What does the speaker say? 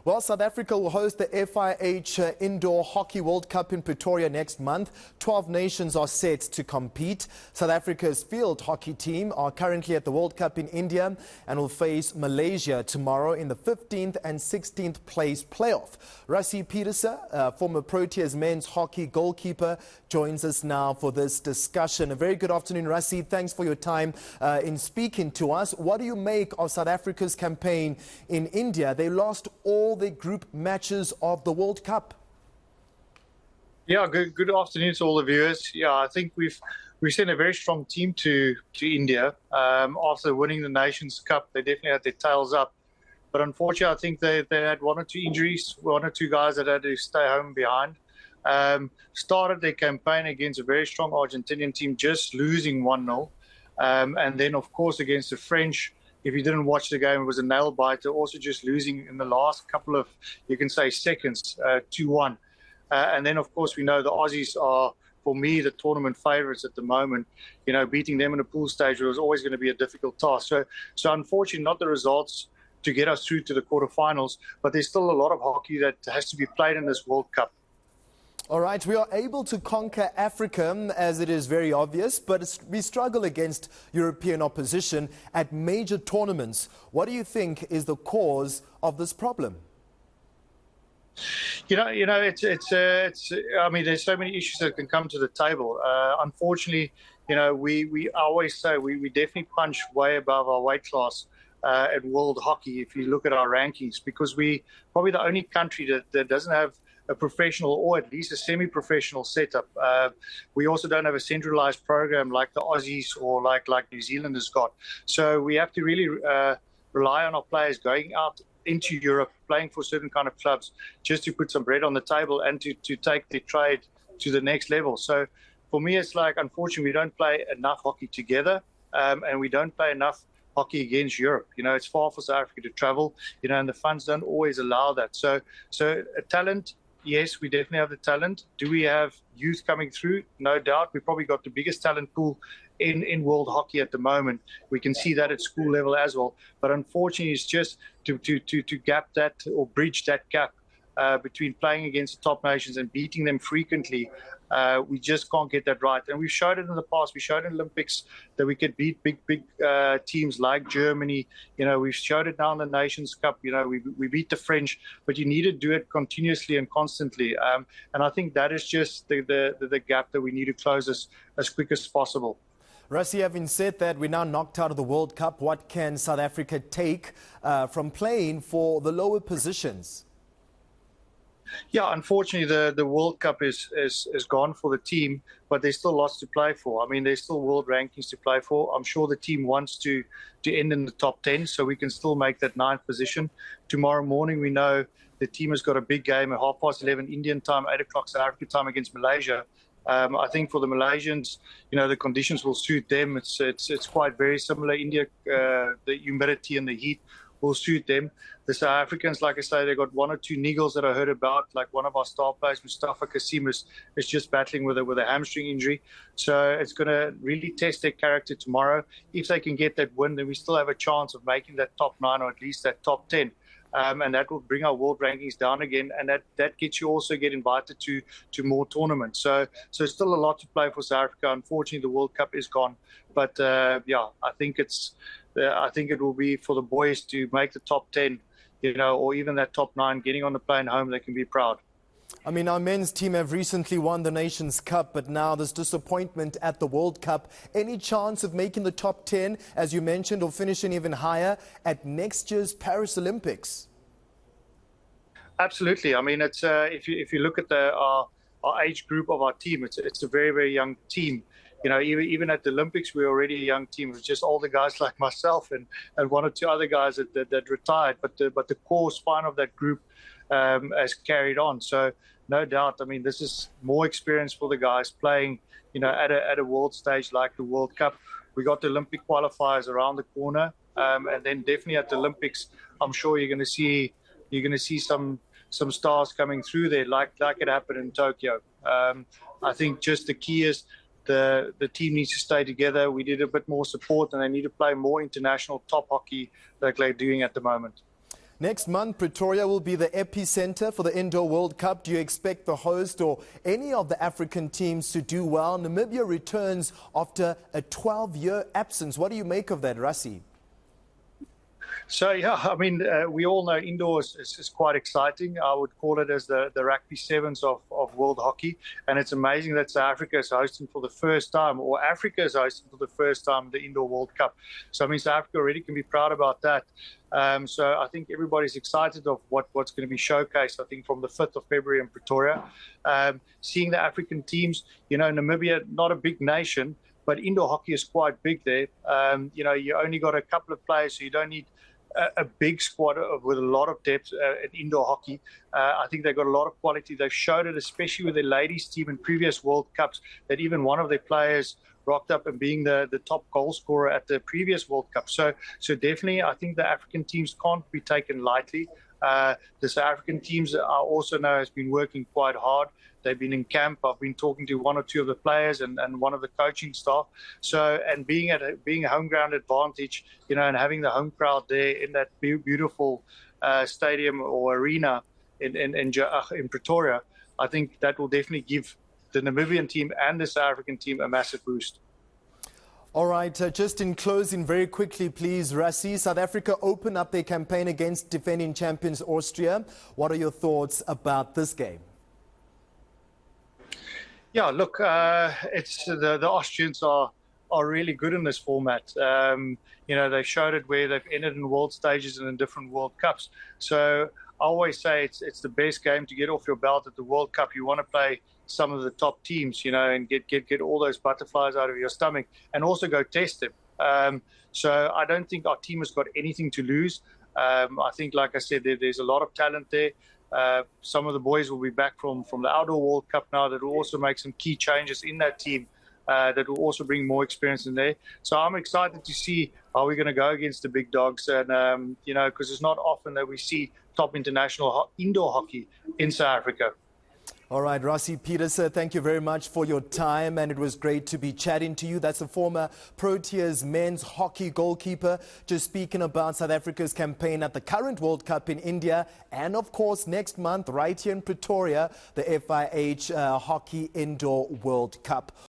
Well, South Africa will host the FIH Indoor Hockey World Cup in Pretoria next month. 12 nations are set to compete. South Africa's field hockey team are currently at the World Cup in India and will face Malaysia tomorrow in the 15th and 16th place playoff. Rassie Pieterse, former Proteas men's hockey goalkeeper, joins us now for this discussion. A very good afternoon, Rassie. Thanks for your time in speaking to us. What do you make of South Africa's campaign in India? They lost all the group matches of the World Cup. Yeah, good afternoon to all the viewers. Yeah, I think we've sent a very strong team to India. After winning the Nations Cup, they definitely had their tails up. But unfortunately, I think they had one or two injuries, one or two guys that had to stay home behind. Started their campaign against a very strong Argentinian team, just losing 1-0. And then, of course, against the French, if you didn't watch the game, it was a nail biter, also just losing in the last couple of, you can say, seconds, 2-1. And then, of course, we know the Aussies are, for me, the tournament favourites at the moment. You know, beating them in a pool stage was always going to be a difficult task. So unfortunately, not the results to get us through to the quarterfinals, but there's still a lot of hockey that has to be played in this World Cup. All right, we are able to conquer Africa, as it is very obvious, but we struggle against European opposition at major tournaments. What do you think is the cause of this problem? You know, it's. I mean, there's so many issues that can come to the table. Unfortunately, you know, I always say we definitely punch way above our weight class at world hockey. If you look at our rankings, because we probably the only country that doesn't have a professional or at least a semi-professional setup. We also don't have a centralized program like the Aussies or like New Zealand has got. So we have to really rely on our players going out into Europe, playing for certain kind of clubs, just to put some bread on the table and to take the trade to the next level. So for me, it's like, unfortunately, we don't play enough hockey together, and we don't play enough hockey against Europe. You know, it's far for South Africa to travel, you know, and the funds don't always allow that. So a talent, yes, we definitely have the talent. Do we have youth coming through? No doubt. We've probably got the biggest talent pool in world hockey at the moment. We can see that at school level as well. But unfortunately, it's just to gap that or bridge that gap between playing against the top nations and beating them frequently. We just can't get that right. And we've showed it in the past. We showed in Olympics that we could beat big teams like Germany. You know, we've showed it now in the Nations Cup. You know, we beat the French, but you need to do it continuously and constantly. And I think that is just the gap that we need to close as quick as possible. Rassie, having said that, we're now knocked out of the World Cup. What can South Africa take from playing for the lower positions? Yeah, unfortunately, the World Cup is gone for the team, but there's still lots to play for. I mean, there's still world rankings to play for. I'm sure the team wants to end in the top 10, so we can still make that 9th position. Tomorrow morning, we know the team has got a big game at 11:30 Indian time, 8 o'clock South African time against Malaysia. I think for the Malaysians, you know, the conditions will suit them. It's quite very similar. India, the humidity and the heat will suit them. The South Africans, like I say, they got one or two niggles that I heard about. Like one of our star players, Mustafa Kasim, is just battling with a hamstring injury. So it's going to really test their character tomorrow. If they can get that win, then we still have a chance of making that top 9 or at least that top 10. And that will bring our world rankings down again, and that gets you also get invited to more tournaments. So still a lot to play for South Africa. Unfortunately, the World Cup is gone, but yeah, I think it will be for the boys to make the top 10, you know, or even that top 9, getting on the plane home. They can be proud. I mean, our men's team have recently won the Nations Cup, but now there's disappointment at the World Cup. Any chance of making the top 10, as you mentioned, or finishing even higher at next year's Paris Olympics? Absolutely. I mean, it's if you look at our age group of our team, it's a very, very young team. You know, even at the Olympics, we're already a young team. It's just older guys like myself and one or two other guys that retired. But the core spine of that group has carried on. So no doubt, I mean, this is more experience for the guys playing, you know, at a world stage like the World Cup. We got the Olympic qualifiers around the corner, and then definitely at the Olympics, I'm sure you're going to see some stars coming through there, like it happened in Tokyo. I think just the key is the team needs to stay together. We need a bit more support, and they need to play more international top hockey like they're doing at the moment. Next month, Pretoria will be the epicenter for the Indoor World Cup. Do you expect the host or any of the African teams to do well? Namibia returns after a 12-year absence. What do you make of that, Rassie? So, yeah, I mean, we all know indoors is quite exciting. I would call it as the rugby sevens of world hockey. And it's amazing that South Africa is hosting for the first time, or Africa is hosting for the first time, the Indoor World Cup. So, I mean, South Africa already can be proud about that. So I think everybody's excited of what's going to be showcased, I think, from the 5th of February in Pretoria. Seeing the African teams, Namibia, not a big nation, but indoor hockey is quite big there. You only got a couple of players, so you don't need a big squad with a lot of depth in indoor hockey. I think they've got a lot of quality. They've showed it, especially with their ladies team in previous World Cups, that even one of their players rocked up and being the top goal scorer at the previous World Cup. So definitely, I think the African teams can't be taken lightly. The South African teams, I also know, has been working quite hard. They've been in camp. I've been talking to one or two of the players and one of the coaching staff. So, and being a home ground advantage, and having the home crowd there in that beautiful stadium or arena in Pretoria, I think that will definitely give the Namibian team and the South African team a massive boost. All right, just in closing, very quickly, please, Rassie. South Africa open up their campaign against defending champions Austria. What are your thoughts about this game? Yeah, look, it's the Austrians are really good in this format. They showed it where they've entered in world stages and in different World Cups. So I always say it's the best game to get off your belt at the World Cup. You want to play some of the top teams, and get all those butterflies out of your stomach, and also go test them. So I don't think our team has got anything to lose. I think, like I said, there's a lot of talent there. Some of the boys will be back from the Outdoor World Cup now. That will also make some key changes in that team. That will also bring more experience in there. So I'm excited to see how we're going to go against the big dogs. And, because it's not often that we see top international indoor hockey in South Africa. All right, Rassie Pieterse, thank you very much for your time, and it was great to be chatting to you. That's the former Proteas men's hockey goalkeeper, just speaking about South Africa's campaign at the current World Cup in India, and of course next month right here in Pretoria, the FIH Hockey Indoor World Cup.